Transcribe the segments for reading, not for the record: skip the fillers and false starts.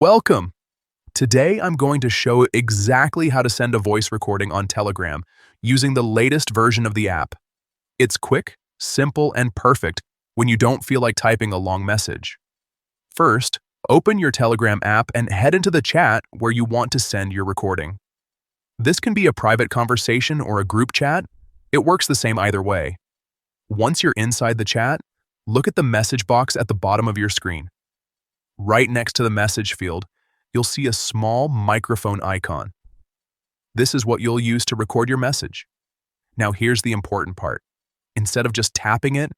Welcome! Today I'm going to show exactly how to send a voice recording on Telegram using the latest version of the app. It's quick, simple, and perfect when you don't feel like typing a long message. First, open your Telegram app and head into the chat where you want to send your recording. This can be a private conversation or a group chat. It works the same either way. Once you're inside the chat, look at the message box at the bottom of your screen. Right next to the message field, you'll see a small microphone icon. This is what you'll use to record your message. Now here's the important part. Instead of just tapping it,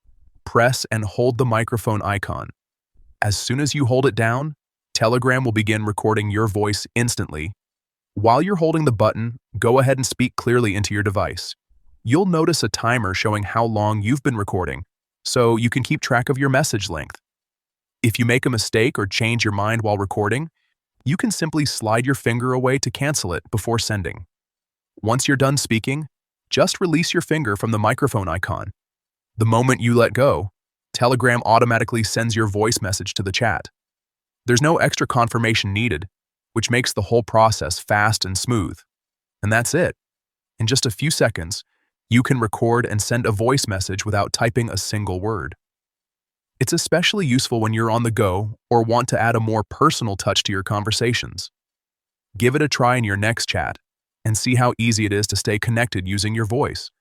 press and hold the microphone icon. As soon as you hold it down, Telegram will begin recording your voice instantly. While you're holding the button, go ahead and speak clearly into your device. You'll notice a timer showing how long you've been recording, so you can keep track of your message length. If you make a mistake or change your mind while recording, you can simply slide your finger away to cancel it before sending. Once you're done speaking, just release your finger from the microphone icon. The moment you let go, Telegram automatically sends your voice message to the chat. There's no extra confirmation needed, which makes the whole process fast and smooth. And that's it. In just a few seconds, you can record and send a voice message without typing a single word. It's especially useful when you're on the go or want to add a more personal touch to your conversations. Give it a try in your next chat and see how easy it is to stay connected using your voice.